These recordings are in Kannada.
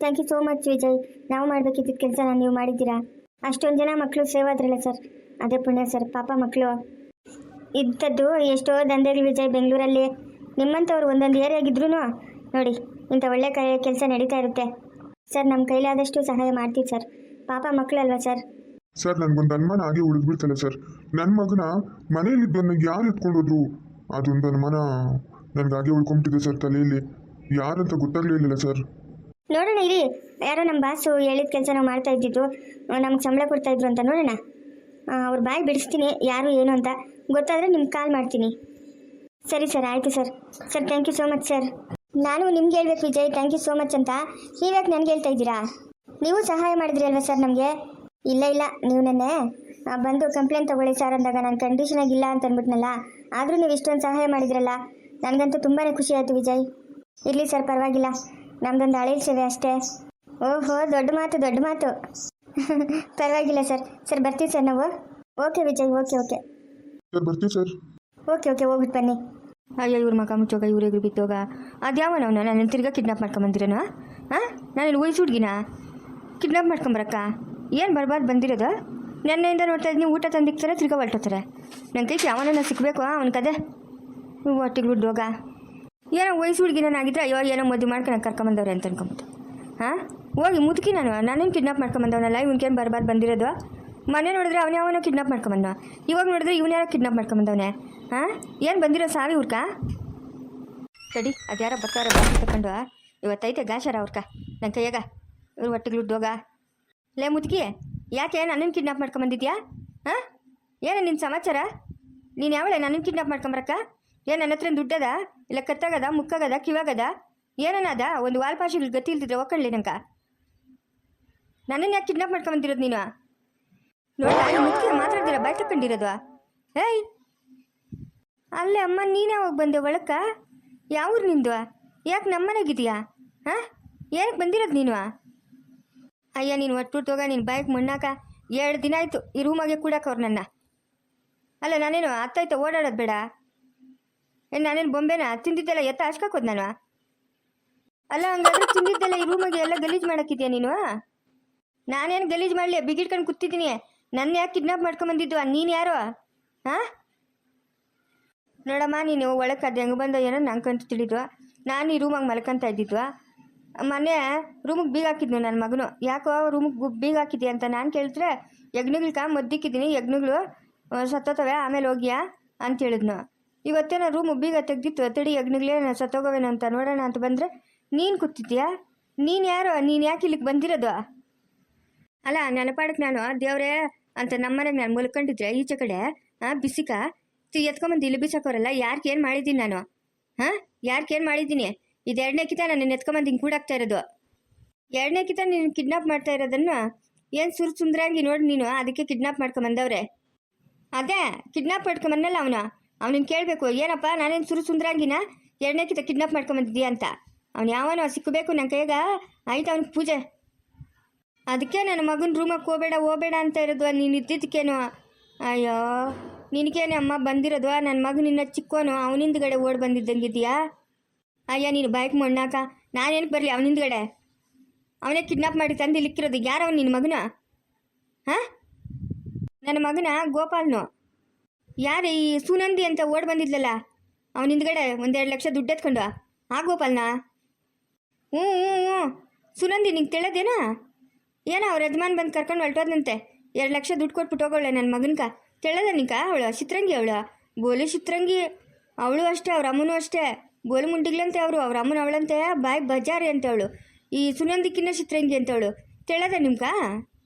Thank you so much Vijay. ನಾವು ಮಾಡಬೇಕಿದ್ದ ಕೆಲಸನ ನೀವು ಮಾಡಿದ್ದೀರಾ. ಅಷ್ಟೊಂದು ಜನ ಮಕ್ಕಳು ಸೇವ್ ಆದ್ರಲ್ಲ ಸರ್, ಅದೇ ಪುಣ್ಯ ಸರ್. ಪಾಪ ಮಕ್ಕಳು ಇಂಥದ್ದು ಎಷ್ಟೋ ದಂಧೆಗಳು ವಿಜಯ್ ಬೆಂಗಳೂರಲ್ಲಿ. ನಿಮ್ಮಂಥವ್ರು ಒಂದೊಂದು ಏರಿಯಾಗಿದ್ರು ನೋಡಿ ಇಂಥ ಒಳ್ಳೆ ಕೆಲಸ ನಡೀತಾ ಇರುತ್ತೆ ಸರ್. ನಮ್ಮ ಕೈಲಾದಷ್ಟು ಸಹಾಯ ಮಾಡ್ತೀವಿ ಸರ್. ಪಾಪ ಮಕ್ಕಳಲ್ವಾ ಸರ್. ಸರ್ ನನಗೊಂದು ಅನುಮಾನ ಆಗಿ ಉಳಿದ್ಬಿಡ್ತಲ್ಲ ಸರ್. ನನ್ನ ಮಗನ ಮನೇಲಿದ್ದನ್ನ ಯಾರು ಎತ್ಕೊಂಡೋದ್ರು ಅದೊಂದು ಅನುಮಾನ ನನಗಾಗೆ ಉಳ್ಕೊಂಬಿಟ್ಟಿದೆ ಸರ್ ತಲೆಯಲ್ಲಿ. ಯಾರಂತ ಗೊತ್ತಾಗ್ಲಿಲ್ಲ ಸರ್. ನೋಡೋಣ ಇರಿ, ಯಾರೋ ನಮ್ಮ ಬಾಸು ಹೇಳಿದ ಕೆಲಸ ನಾವು ಮಾಡ್ತಾ ಇದ್ದಿದ್ದು, ನಮ್ಗೆ ಸಂಬಳ ಕೊಡ್ತಾ ಇದ್ರು ಅಂತ. ನೋಡೋಣ, ಅವ್ರ ಬಾಯಿ ಬಿಡಿಸ್ತೀನಿ ಯಾರು ಏನು ಅಂತ. ಗೊತ್ತಾದರೆ ನಿಮ್ಗೆ ಕಾಲ್ ಮಾಡ್ತೀನಿ. ಸರಿ ಸರ್, ಆಯಿತು sir. Sir thank you so much sir. ನಾನು ನಿಮ್ಗೆ ಹೇಳ್ಬೇಕು Vijay, thank you so much ಅಂತ. ನೀವ್ಯಾಕೆ ನನಗೆ ಹೇಳ್ತಾ ಇದ್ದೀರಾ? ನೀವು ಸಹಾಯ ಮಾಡಿದ್ರಿ ಅಲ್ವಾ ಸರ್ ನಮಗೆ? ಇಲ್ಲ ಇಲ್ಲ, ನೀವು ನೆನ್ನೆ ಬಂದು ಕಂಪ್ಲೇಂಟ್ ತಗೊಳ್ಳಿ ಸರ್ ಅಂದಾಗ ನಾನು ಕಂಡೀಷನ್ ಆಗಿಲ್ಲ ಅಂತ ಅಂದ್ಬಿಟ್ನಲ್ಲ. ಆದರೂ ನೀವು ಇಷ್ಟೊಂದು ಸಹಾಯ ಮಾಡಿದ್ರಲ್ಲ, ನನಗಂತೂ ತುಂಬಾ ಖುಷಿ ಆಯಿತು ವಿಜಯ್. ಇರಲಿ ಸರ್, ಪರವಾಗಿಲ್ಲ, ನಮ್ದೊಂದು ಹಳೆ ಸೇವೆ ಅಷ್ಟೇ. ಓಹೋ, ದೊಡ್ಡ ಮಾತು ದೊಡ್ಡ ಮಾತು. ಪರವಾಗಿಲ್ಲ ಸರ್. ಸರ್ ಬರ್ತೀವಿ ಸರ್ ನಾವು. Okay Vijay, okay okay sir ಬರ್ತೀವಿ ಸರ್. ಓಕೆ ಓಕೆ, ಹೋಗ್ಬಿಟ್ಟು ಬನ್ನಿ. ಅಯ್ಯೋ ಇವ್ರ ಮಗ ಮುಚ್ಚೋಗ, ಇವ್ರಿಗೂ ಬಿತ್ತೋಗ. ಅದ್ಯಾವ ನಾವು ನಾನು ತಿರ್ಗಾ ಕಿಡ್ನಾಪ್ ಮಾಡ್ಕೊಂಬಂದಿರೋನು? ಹಾಂ, ನಾನು ವಯಸ್ಸುಡ್ಗಿನ ಕಿಡ್ನಾಪ್ ಮಾಡ್ಕೊಂಬರಕ್ಕ? ಏನು ಬರ್ಬಾರ್ದು ಬಂದಿರೋದು? ನೆನ್ನೆಯಿಂದ ನೋಡ್ತಾ ಇದ್ದೀನಿ, ಊಟ ತಂದಿಕ್ತಾರೆ, ತಿರ್ಗಾ ಹೊರಟೋತಾರೆ. ನನ್ನ ಕೈಗೆ ಯಾವನ ಸಿಗಬೇಕು ಅವನ ಕದೆ ಒಟ್ಟಿಗೆ ಹುಡ್ಡೋಗ. ಏನೋ ವಯಸ್ಸು ಹುಡುಗಿನಾಗಿದ್ರೆ ಅಯ್ಯೋ ಏನೋ ಮದುವೆ ಮಾಡ್ಕೊಂಡು ಕರ್ಕೊಂಬಂದವ್ರೆ ಅಂತ ಅನ್ಕೊಂಬಿಟ್ಟು. ಹಾಂ, ಹೋಗಿ ಮುದುಕಿ ನಾನೇನು ಕಿಡ್ನಾಪ್ ಮಾಡ್ಕೊಂಬಂದವನಲ್ಲ. ಇವ್ನಿಗೇನು ಬರ್ಬಾರ್ದು ಬಂದಿರೋದು? ಮನೆ ನೋಡಿದ್ರೆ ಅವನೇ ಕಿಡ್ನಾಪ್ ಮಾಡ್ಕೊಂಬಂದ. ಇವಾಗ ನೋಡಿದ್ರೆ ಇವನು ಯಾರೋ ಕಿಡ್ನಾಪ್ ಮಾಡ್ಕೊಂಬಂದವನೇ. ಹಾಂ, ಏನು ಬಂದಿರೋ ಸಾವಿ ಹುಡ್ಕ? ಸಡಿ, ಅದ್ಯಾರೋ ಬರ್ತಾವ್ರೆ ಬಾಕಿ ತಗೊಂಡು. ಇವತ್ತೈತೆ ಗಾಶಾರ ಅವ್ರಕ ನನ್ನ ಕೈಯಾಗ. ಇವ್ರು ಒಟ್ಟಿಗೆ ಹುಡ್ಡೋಗ. ಲೇ ಮುದುಕಿ, ಯಾಕೆ ನನ್ನನ್ನು ಕಿಡ್ನಾಪ್ ಮಾಡ್ಕೊಂಬಂದಿದ್ಯಾ? ಹಾಂ, ಏನು ನಿನ್ನ ಸಮಾಚಾರ? ನೀನು ಯಾವಳೆ ನನ್ನನ್ನು ಕಿಡ್ನಾಪ್ ಮಾಡ್ಕೊಂಬರಕ್ಕ? ಏನು ನನ್ನ ಹತ್ರ ದುಡ್ಡದ, ಇಲ್ಲ ಕತ್ತಾಗದ, ಮುಕ್ಕಾಗದ, ಕಿವಾಗದ, ಏನದ? ಒಂದು ವಾಲ್ಪಾಶಿಗಳು ಗತಿ ಇಲ್ದಿದ್ರೆ ಒಕ್ಕಳ್ಳಿ ನಂಕ. ನನ್ನನ್ನು ಯಾಕೆ ಕಿಡ್ನಾಪ್ ಮಾಡ್ಕೊಂಬಂದಿರೋದು ನೀನು? ನೋಡಿ ಮುದುಕಿ ಮಾತಾಡ್ದಿರ ಬಾಯ್ ತಕೊಂಡಿರೋದು. ಏಯ್, ಅಲ್ಲೇ ಅಮ್ಮ, ನೀನೇ ಹೋಗಿ ಬಂದೆ ಒಳಕ್ಕ? ಯಾವೂರು ನಿಂದು? ಯಾಕೆ ನಮ್ಮನೆಗಿದೆಯಾ? ಹಾಂ, ಏನಕ್ಕೆ ಬಂದಿರೋದು ನೀನು? ಅಯ್ಯ, ನೀನು ಒಟ್ಟುಟ್ಟೋಗ, ನಿನ್ನ ಬಾಯಿಗೆ ಮಣ್ಣಾಕ. 2 ದಿನ ಆಯಿತು ಈ ರೂಮಾಗೆ ಕೂಡಕ್ಕವ್ರು ನನ್ನ. ಅಲ್ಲ, ನಾನೇನು ಅತ್ತಾಯ್ತ ಓಡಾಡೋದು ಬೇಡ? ಏನು ನಾನೇನು ಬೊಂಬೆನ? ತಿಂದಿದ್ದೆಲ್ಲ ಎತ್ತ ಹಚ್ಕಾಕೋದು ನಾನು? ಅಲ್ಲ, ಹಂಗಾದ್ರೆ ತಿಂದಿದ್ದೆಲ್ಲ ಈ ರೂಮಾಗೆ ಎಲ್ಲ ಗಲೀಜು ಮಾಡೋಕ್ಕಿದ್ಯಾ ನೀನು? ನಾನೇನು ಗಲೀಜು ಮಾಡಲಿ? ಬಿಗಿಡ್ಕೊಂಡು ಕೂತಿದ್ದೀನಿ. ನನ್ನ ಯಾಕೆ ಕಿಡ್ನಾಪ್ ಮಾಡ್ಕೊಂಬಂದಿದ್ದು? ನೀನು ಯಾರು? ಹಾಂ, ನೋಡಮ್ಮ, ನೀನು ಒಳಕ್ಕೆ ಅದು ಹೆಂಗೆ ಬಂದೋ ಏನೋ ನಂಗಂತೂ ತಿಳಿದ್ವು. ನಾನು ಈ ರೂಮಾಗೆ ಮಲ್ಕೊಂತ ಇದ್ದಿದ್ವಾ. ಮೊನ್ನೆ ರೂಮಿಗೆ ಬೀಗ ಹಾಕಿದ್ನು ನನ್ನ ಮಗನು. ಯಾಕೋ ರೂಮಿಗೆ ಬೀಗ ಹಾಕಿದ್ಯಾ ಅಂತ ನಾನು ಕೇಳಿದ್ರೆ, ಯಜ್ಞಗಳ್ಕ ಮದ್ದಿಕ್ಕಿದ್ದೀನಿ, ಯಜ್ಞಗಳು ಸತ್ತೋತವೆ, ಆಮೇಲೆ ಹೋಗ್ಯಾ ಅಂತ ಹೇಳಿದ್ನು. ಇವತ್ತೇನೋ ರೂಮು ಬೀಗ ತೆಗ್ದಿತ್ತು, ತಡಿ ಯಜ್ಞಗಳೇ ಸತ್ತೋಗವೇನೋ ಅಂತ ನೋಡೋಣ ಅಂತ ಬಂದರೆ ನೀನು ಕೂತಿದ್ಯಾ? ನೀನು ಯಾರು? ನೀನು ಯಾಕೆ ಇಲ್ಲಿಗೆ ಬಂದಿರೋದು? ಅಲ್ಲ, ನನ್ನ ಪಾಡಕ್ಕೆ ನಾನು ದೇವ್ರೇ ಅಂತ ನಮ್ಮನೆಗೆ ನಾನು ಮಲ್ಕೊಂಡಿದ್ರೆ ಈಚೆ ಕಡೆ ಬಿಸಿಕ ಎತ್ಕೊಂಬಂದು ಇಲ್ಲಿ ಬಿಸಾಕೋರಲ್ಲ. ಯಾರಿಗೇನು ಮಾಡಿದ್ದೀನಿ ನಾನು? ಹಾಂ, ಯಾರಿಗೇನು ಮಾಡಿದ್ದೀನಿ? ಇದು 2ನೇ ಕಿತ ನಾನು ಎತ್ಕೊಂಬಂದು ಹಿಂಗೆ ಕೂಡಾಕ್ತಾ ಇರೋದು. 2ನೇ ಕಿತ ನೀನು ಕಿಡ್ನಾಪ್ ಮಾಡ್ತಾ ಇರೋದನ್ನು ಏನು ಸುಂದರಾಗಿ ನೋಡಿ ನೀನು, ಅದಕ್ಕೆ ಕಿಡ್ನಾಪ್ ಮಾಡ್ಕೊಂಬಂದವ್ರೆ. ಅದೇ ಕಿಡ್ನಾಪ್ ಮಾಡ್ಕೊಂಬನ್ನಲ್ಲ ಅವನಿಗೆ ಕೇಳಬೇಕು, ಏನಪ್ಪ ನಾನೇನು ಸುಂದರಾಗಿನ 2ನೇ ಕಿತ ಕಿಡ್ನಾಪ್ ಮಾಡ್ಕೊಂಬಂದಿದ್ದೀಯಾ ಅಂತ. ಅವ್ನು ಯಾವನೋ ಸಿಕ್ಕಬೇಕು ನನ್ನ ಕೈಯಾಗ. ಆಯ್ತು, ಅವ್ನಿಗೆ ಪೂಜೆ. ಅದಕ್ಕೆ ನನ್ನ ಮಗನ ರೂಮಕ್ಕೆ ಹೋಗಬೇಡ ಅಂತ ಇರೋದು. ನೀನು ಇದ್ದಿದ್ದಕ್ಕೇನು? ಅಯ್ಯೋ, ನಿನಗೇನೆ ಅಮ್ಮ ಬಂದಿರೋದು. ನನ್ನ ಮಗ ನಿನ್ನ ಚಿಕ್ಕೋನು, ಅವನಿಂದಗಡೆ ಓಡಿ ಬಂದಿದ್ದಂಗಿದೆಯಾ? ಅಯ್ಯ, ನೀನು ಬಾಯ್ಗೆ ಮಣ್ಣಾಕ. ನಾನೇನಕ್ಕೆ ಬರಲಿ ಅವನಿಂದಗಡೆ? ಅವನೇ ಕಿಡ್ನಾಪ್ ಮಾಡಿ ತಂದು ಇಲ್ಲಿಕ್ಕಿರೋದು. ಯಾರವನು ನಿನ್ನ ಮಗನ? ಹಾಂ, ನನ್ನ ಮಗನ ಗೋಪಾಲ್ನು. ಯಾರು ಈ ಸುನಂದಿ ಅಂತ ಓಡಿ ಬಂದಿದ್ಲಲ್ಲ, ಅವನಿಂದಗಡೆ 1-2 ಲಕ್ಷ ದುಡ್ಡು ಎತ್ಕೊಂಡು ಆ ಗೋಪಾಲ್ನ? ಹ್ಞೂ ಹ್ಞೂ ಹ್ಞೂ, ಸುನಂದಿ ನಿಂಗೆ ತಿಳಿದೇನಾ? ಏನೋ ಅವ್ರ ಯಜಮಾನ್ ಬಂದು ಕರ್ಕೊಂಡು ಹೊರಟೋದಂತೆ. 2 ಲಕ್ಷ ದುಡ್ಡು ಕೊಟ್ಬಿಟ್ಟು ಹೋಗೋಳೆ ನನ್ನ ಮಗನ್ಕ. ತಿಳಿದ ನಿಂಕ? ಅವಳು ಚಿತ್ರಂಗಿ, ಅವಳು ಬೋಲಿ ಚಿತ್ರಂಗಿ. ಅವಳು ಅಷ್ಟೇ, ಅವ್ರ ಅಮ್ಮನೂ ಅಷ್ಟೇ ಬೋಲು ಮುಂಡಿಗ್ಲಂತೆ. ಅವ್ರ ಅಮ್ಮನ ಅವಳಂತೆ ಬಾಯ್ ಬಜಾರಿ ಅಂತ ಅವಳು. ಈ ಸುನಂದಿಕ್ಕಿನ್ನ ಚಿತ್ರಂಗಿ ಅಂತ ಅವಳು. ತಿಳಿದ ನಿಮ್ಕ?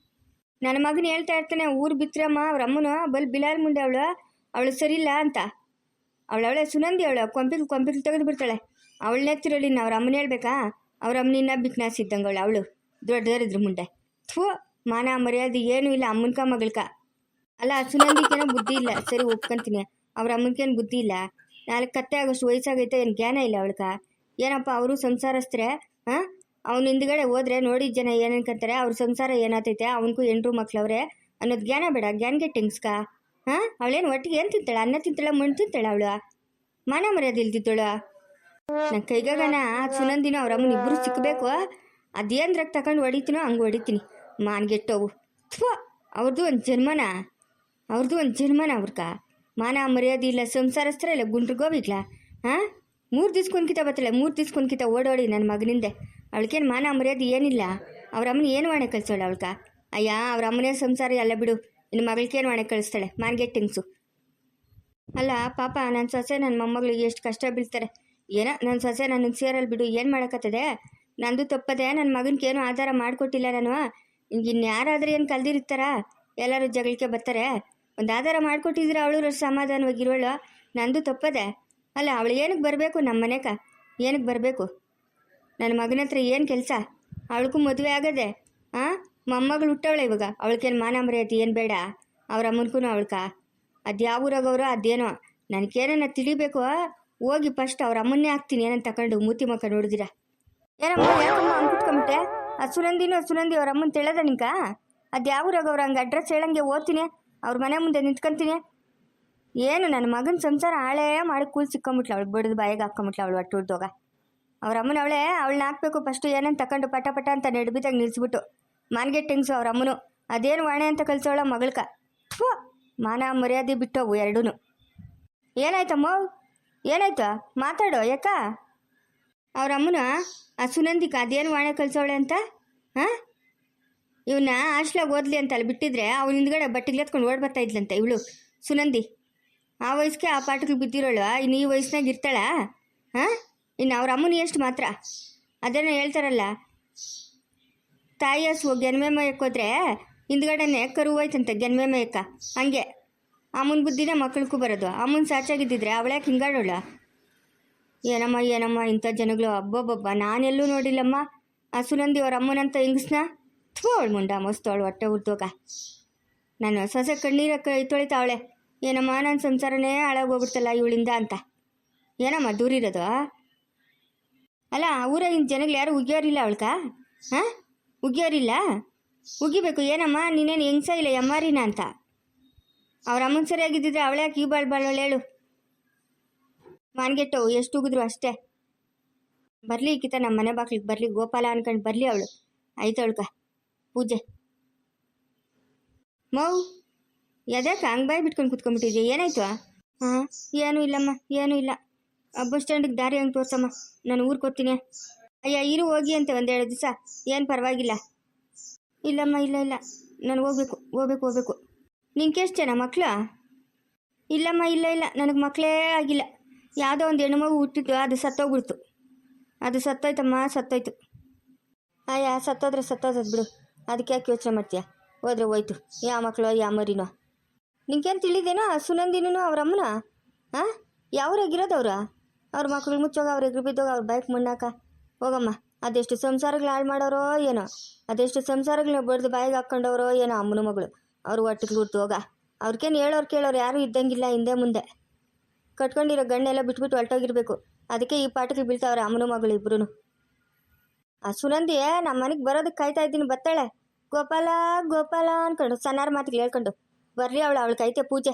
ನನ್ನ ಮಗನ ಹೇಳ್ತಾ ಇರ್ತಾನೆ, ಊರು ಬಿತ್ರಮ್ಮ ಅವ್ರ ಅಮ್ಮನ ಬಲ್ ಬಿಲಾಲ್ ಮುಂಡೆ ಅವಳು ಸರಿಯಿಲ್ಲ ಅಂತ. ಅವಳವಳೆ ಸುನಂದಿ, ಅವಳು ಕೊಂಪಿಗೆ ತೆಗೆದು ಬಿಡ್ತಾಳೆ. ಅವಳನ್ನೇ ತಿರಳಿನ ಅವ್ರ ಅಮ್ಮನ ಹೇಳ್ಬೇಕಾ? ಅವ್ರ ಅಮ್ಮನಿನ್ನ ಬಿಕ್ನಾಸಿದ್ದಂಗೆ ಅವಳು ದೊಡ್ಡದರಿದ್ರು ಮುಂದೆ. ಥೂ, ಮಾನ ಮರ್ಯಾದೆ ಏನೂ ಇಲ್ಲ ಅಮ್ಮನ್ಕ ಮಗಳ್ಕ. ಅಲ್ಲ, ಸುನಂದಿಕೇನೋ ಬುದ್ಧಿ ಇಲ್ಲ, ಸರಿ ಒಪ್ಕೊಂತೀನಿ. ಅವ್ರ ಅಮ್ಮನ್ಕೇನು ಬುದ್ಧಿ ಇಲ್ಲ. 4 ಕತ್ತೆ ಆಗೋಷ್ಟು ವಯಸ್ಸಾಗೈತೆ, ಏನು ಜ್ಞಾನ ಇಲ್ಲ ಅವಳ್ಕ. ಏನಪ್ಪ ಅವರು ಸಂಸಾರಸ್ತ್ರೆ? ಹಾಂ, ಅವ್ನ ಹಿಂದ್ಗಡೆ ಹೋದ್ರೆ ನೋಡಿ ಜನ ಏನನ್ಕಂತಾರೆ, ಅವ್ರ ಸಂಸಾರ ಏನಾಗ್ತೈತೆ, ಅವನಿಗೂ 8 ಮಕ್ಳವ್ರೆ ಅನ್ನೋದು ಜ್ಞಾನ ಬೇಡ? ಜ್ಞಾನಗೆಟ್ಟಿಂಗ್ಸ್ಕ. ಹಾಂ, ಅವಳೇನು ಒಟ್ಟಿಗೆ ಏನು ತಿಂತಾಳೆ? ಅನ್ನ ತಿಂತಾಳೆ, ಮಣ್ಣು ತಿಂತಾಳೆ ಅವಳು? ಮಾನ ಮರ್ಯಾದೆ ಇಲ್ದಿದ್ದಳು. ನನ್ನ ಕೈಗಾಗನ ಸುನಂದಿನ ಅವ್ರ ಅಮ್ಮನ ಇಬ್ಬರು ಸಿಕ್ಕಬೇಕು. ಅದೇನ್ರಾಗ ತಗೊಂಡು ಹೊಡಿತೀನೋ ಹಂಗೆ ಹೊಡಿತೀನಿ ಮಾನ್ಗೆಟ್ಟವು. ಥ್ವ, ಅವ್ರದ್ದು ಒಂದು ಜನ್ಮನ ಅವ್ರಕ ಮಾನ ಮರ್ಯಾದೆ ಇಲ್ಲ, ಸಂಸಾರಸ್ತ್ರ ಇಲ್ಲ, ಗುಂಡ್ರಿಗೋವಿಗ್ಲ. ಹಾಂ, 3 ದಿವ್ಸಕ್ಕೊಂದ್ಕಿತ ಬತ್ತಳೆ, 3 ದಿವ್ಸಕ್ಕೊಂದ್ಕಿತ ಓಡೋಡಿ ನನ್ನ ಮಗನಿಂದೆ. ಅವಳಿಗೇನು ಮಾನ ಮರ್ಯಾದೆ ಏನಿಲ್ಲ. ಅವ್ರ ಅಮ್ಮನ ಏನು ವಾಣೆ ಕಳಿಸೋಳ ಅವಳ್ಕ? ಅಯ್ಯ, ಅವ್ರ ಅಮ್ಮನೇ ಸಂಸಾರ ಎಲ್ಲ ಬಿಡು, ಇನ್ನು ಮಗಳಿಗೇನು ವಾಣೆ ಕಳಿಸ್ತಾಳೆ ಮಾನ್ಗೆಟ್ಟಿಂಗ್ಸು. ಅಲ್ಲ ಪಾಪ, ನನ್ನ ಸೊಸೆ ನನ್ನ ಮೊಮ್ಮಗಳಿಗೆ ಎಷ್ಟು ಕಷ್ಟ ಬೀಳ್ತಾರೆ. ಏನೋ ನನ್ನ ಸೊಸೆ ನನಗೆ ಸೇರಲ್ ಬಿಡು, ಏನು ಮಾಡೋಕ್ಕತ್ತದೆ? ನಂದು ತಪ್ಪದೆ, ನನ್ನ ಮಗನಿಗೇನು ಆಧಾರ ಮಾಡಿಕೊಟ್ಟಿಲ್ಲ ನಾನು. ಇನ್ಯಾರಾದ್ರೆ ಏನು ಕಲ್ದಿರ್ತಾರ? ಎಲ್ಲರೂ ಜಗಳಕ್ಕೆ ಬರ್ತಾರೆ. ಒಂದು ಆಧಾರ ಮಾಡಿಕೊಟ್ಟಿದ್ರೆ ಅವಳು ಸಮಾಧಾನವಾಗಿರೋಳು. ನಂದು ತಪ್ಪದೆ. ಅಲ್ಲ, ಅವಳು ಏನಕ್ಕೆ ಬರಬೇಕು ನಮ್ಮ ಮನೆಗ? ಏನಕ್ಕೆ ಬರಬೇಕು? ನನ್ನ ಮಗನ ಹತ್ರ ಏನು ಕೆಲಸ? ಅವಳಿಗೂ ಮದುವೆ ಆಗದೆ. ಹಾಂ, ಮೊಮ್ಮಗಳು ಹುಟ್ಟವಳೆ ಇವಾಗ. ಅವಳಿಗೇನು ಮಾನ ಮರ್ಯಾದೆ ಏನು ಬೇಡ? ಅವ್ರ ಅಮ್ಮನ್ಗೂ ಅವಳ್ಕ ಅದು ಯಾವ ಊರಾಗವ್ರು ಅದೇನೋ ನನಗೇನ ತಿಳಿಬೇಕು. ಹೋಗಿ ಫಸ್ಟ್ ಅವ್ರ ಅಮ್ಮನ್ನೇ ಹಾಕ್ತೀನಿ ಏನಂತ ತಗೊಂಡು ಮೂತಿ ಮಕ್ಕ ನೋಡಿದಿರ. ಏನಮ್ಮ ಯಾಕಮ್ಮ ಹಂಗೆ ಕುಟ್ಕೊಂಬಿಟ್ಟೆ? ಸುನಂದಿ ಅವ್ರ ಅಮ್ಮನ ತಿಳದ ನಿಂಕ? ಅದು ಯಾವ ಊರಾಗವ್ರು? ಹಂಗೆ ಅಡ್ರೆಸ್ ಹೇಳಂಗೆ ಓದ್ತೀನಿ, ಅವ್ರ ಮನೆ ಮುಂದೆ ನಿಂತ್ಕೊಂತೀನಿ. ಏನು ನನ್ನ ಮಗನ ಸಂಸಾರ ಹಾಳೇ ಮಾಡಿ ಕೂಲ್ ಸಿಕ್ಕೊಂಬಿಟ್ಲು. ಅವಳು ಬಡಿದು ಬಾಯಿಗೆ ಹಾಕ್ಕೊಂಬಿಟ್ಲು ಅವಳು ಒಟ್ಟು ಹುಡ್ದೋಗ. ಅವ್ರ ಅಮ್ಮನ ಅವಳನ್ನ ಹಾಕ್ಬೇಕು ಫಸ್ಟು. ಏನಂತ ತಗೊಂಡು ಪಟ ಪಟ ಅಂತ ನೆಡ್ಬಿದ್ದಾಗ ನಿಲ್ಲಿಸ್ಬಿಟ್ಟು ಮಾನ್ಗೆಟ್ಟಿಂಗ್ಸು ಅವ್ರ ಅಮ್ಮನು ಅದೇನು ವಾಣೆ ಅಂತ ಕಳ್ಸೋಳ ಮಗಳ್ಕ. ಥೂ, ಮಾನ ಮರ್ಯಾದೆ ಬಿಟ್ಟವು ಎರಡೂ. ಏನಾಯ್ತಮ್ಮ? ಏನಾಯ್ತು? ಮಾತಾಡೋ ಯಾಕ? ಅವ್ರ ಅಮ್ಮನ ಆ ಸುನಂದಿಕ ಅದೇನು ವಾಣೆ ಕಳ್ಸೋಳೆ ಅಂತ? ಹಾಂ, ಇವನ್ನ ಹಾಸ್ಟ್ಲಾಗ ಓದ್ಲಿ ಅಂತ ಅಲ್ಲಿ ಬಿಟ್ಟಿದ್ರೆ ಅವ್ನ ಹಿಂದ್ಗಡೆ ಬಟ್ಟೆಗೆ ಎತ್ಕೊಂಡು ಓಡ್ ಬರ್ತಾ ಇದ್ಲಂತೆ ಇವಳು ಸುನಂದಿ. ಆ ವಯಸ್ಸಿಗೆ ಆ ಪಾಠಕ್ಕೆ ಬಿದ್ದಿರೋಳು, ಇನ್ನು ಈ ವಯಸ್ಸಿನಾಗ ಇರ್ತಾಳ? ಹಾಂ, ಇನ್ನು ಅವ್ರ ಅಮ್ಮನ ಎಷ್ಟು ಮಾತ್ರ. ಅದೇನೋ ಹೇಳ್ತಾರಲ್ಲ, ತಾಯಿ ಹಸು ಗೆನ್ಮೆ ಮೇಯಕ್ಕೋದ್ರೆ ಹಿಂದ್ಗಡೆನೆ ಕರು ಹೋಯ್ತಂತೆ ಗೆನ್ಮೆ ಮೇಯಕ್ಕ. ಹಂಗೆ ಅಮ್ಮನ ಬುದ್ಧಿನೇ ಮಕ್ಕಳಿಗೂ ಬರೋದು. ಅಮ್ಮನ ಸಾಚಾಗಿದ್ದಿದ್ರೆ ಅವಳ್ಯಾಕೆ ಹಿಂಗಾಡೋಳ? ಏನಮ್ಮ ಇಂಥ ಜನಗಳು, ಅಬ್ಬಬ್ಬಬ್ಬ, ನಾನೆಲ್ಲೂ ನೋಡಿಲ್ಲಮ್ಮ ಆ ಸುನಂದಿ ಅವ್ರ ಅಮ್ಮನಂತ ಹಿಂಗ್ಸ್ನ. ಥೋಳ್ ಮುಂಡ ಮಸ್ತವಳು ಹೊಟ್ಟೆ ಉರ್ದೋಗ. ನಾನು ಸೊಸೆ ಕಣ್ಣೀರ ತೊಳಿತಾವಳೆ. ಏನಮ್ಮ ನನ್ನ ಸಂಸಾರನೇ ಹಾಳಾಗೋಗ್ಬಿಡ್ತಲ್ಲ ಇವಳಿಂದ ಅಂತ. ಏನಮ್ಮ ದೂರಿರೋದು? ಅಲ್ಲ, ಊರಾಗಿನ ಜನಗಳು ಯಾರು ಉಗಿಯೋರಿಲ್ಲ ಅವಳ್ಕ? ಹಾಂ, ಉಗಿಯೋರಿಲ್ಲ? ಉಗಿಬೇಕು. ಏನಮ್ಮ ನೀನೇನು ಹೆಂಗ್ಸ ಇಲ್ಲ ಎಮ್ಮಾರಿನ ಅಂತ? ಅವ್ರ ಅಮ್ಮನ ಸರಿಯಾಗಿದ್ದಿದ್ರೆ ಅವಳ್ಯಾಕೆ ಈ ಬಾಳ್ ಹೇಳು. ಮಾನ್ಗೆಟ್ಟವು ಎಷ್ಟು ಉಗಿದ್ರು ಅಷ್ಟೇ. ಬರಲಿ ಈಕಿತ ನಮ್ಮ ಮನೆ ಬಾಕ್ಲಿಗೆ ಬರಲಿ, ಗೋಪಾಲ ಅನ್ಕೊಂಡು ಬರಲಿ ಅವಳು. ಆಯ್ತವಳ್ಕ ಪೂಜೆ. ಮೌ, ಎದಕ್ಕೆ ಹಂಗೆ ಬಾಯಿ ಬಿಟ್ಕೊಂಡು ಕುತ್ಕೊಂಡ್ಬಿಟ್ಟಿದ್ಯಾ? ಏನಾಯ್ತು? ಹಾಂ, ಏನೂ ಇಲ್ಲಮ್ಮ, ಏನೂ ಇಲ್ಲ. ಬಸ್ ಸ್ಟ್ಯಾಂಡಿಗೆ ದಾರಿ ಹಂಗೆ ತೋರ್ಸಮ್ಮ, ನಾನು ಊರಿಗೆ ಹೋಗ್ತೀನಿ. ಅಯ್ಯ, ಇರು ಹೋಗಿ ಅಂತ 1-2 ದಿವಸ, ಏನು ಪರವಾಗಿಲ್ಲ. ಇಲ್ಲಮ್ಮ, ಇಲ್ಲ, ನಾನು ಹೋಗ್ಬೇಕು. ನಿನ್ಗೆಷ್ಟು ಜನ ಮಕ್ಕಳು? ಇಲ್ಲಮ್ಮ, ಇಲ್ಲ, ನನಗೆ ಮಕ್ಕಳೇ ಆಗಿಲ್ಲ. ಯಾವುದೋ ಒಂದು ಹೆಣ್ಣು ಮಗು ಹುಟ್ಟಿತ್ತು, ಅದು ಸತ್ತೋಗ್ಬಿಡ್ತು. ಅದು ಸತ್ತೋಯ್ತು. ಅಯ್ಯ, ಸತ್ತೋದ್ರೆ ಬಿಡು, ಅದಕ್ಕೆ ಯಾಕೆ ಯೋಚನೆ ಮಾಡ್ತೀಯ? ಹೋದ್ರೆ ಹೋಯ್ತು. ಯಾವ ಮಕ್ಕಳು ಯಾವ ಮರಿನೋ ನಿಂಗೇನು ತಿಳಿದೇನೋ? ಸುನಂದಿನೂ ಅವ್ರ ಅಮ್ಮನ? ಹಾಂ, ಯಾವ್ರಾಗಿರೋದು ಅವ್ರು? ಅವ್ರ ಮಕ್ಳು ಮುಚ್ಚೋಗ, ಅವ್ರ ಎಗ್ರು ಬಿದ್ದೋಗ, ಅವ್ರ ಬೈಕ್ ಮಣ್ಣಾಕ. ಹೋಗಮ್ಮ, ಅದೆಷ್ಟು ಸಂಸಾರಗಳು ಹಾಳು ಮಾಡೋರೋ ಏನೋ, ಅದೆಷ್ಟು ಸಂಸಾರಗಳನ್ನ ಬಡ್ದು ಬಾಯಿಗೆ ಹಾಕ್ಕೊಂಡವ್ರೋ ಏನೋ ಅಮ್ಮನ ಮಗಳು. ಅವ್ರು ಒಟ್ಟಿಗೆ ಹುಡ್ತು ಹೋಗ. ಅವ್ರಿಗೇನು ಹೇಳೋರು ಕೇಳೋರು ಯಾರೂ ಇದ್ದಂಗಿಲ್ಲ ಹಿಂದೆ ಮುಂದೆ. ಕಟ್ಕೊಂಡಿರೋ ಗಣ್ಣೆಲ್ಲ ಬಿಟ್ಬಿಟ್ಟು ಹೊರಟೋಗಿರ್ಬೇಕು. ಅದಕ್ಕೆ ಈ ಪಾಠಕ್ಕೆ ಬೀಳ್ತಾವ್ರೆ ಅಮ್ಮನ ಮಗಳು ಇಬ್ರು. ಆ ಸುನಂದಿ ನಮ್ಮ ಮನೆಗೆ ಬರೋದಕ್ಕೆ ಕಾಯ್ತಾ ಇದ್ದೀನಿ, ಬರ್ತಾಳೆ. ಗೋಪಾಲ ಅನ್ಕೊಂಡು ಸಣ್ಣಾರ ಮಾತಿಗೆ ಹೇಳ್ಕೊಂಡು ಬರ್ರಿ ಅವಳು ಕೈತೆ ಪೂಜೆ.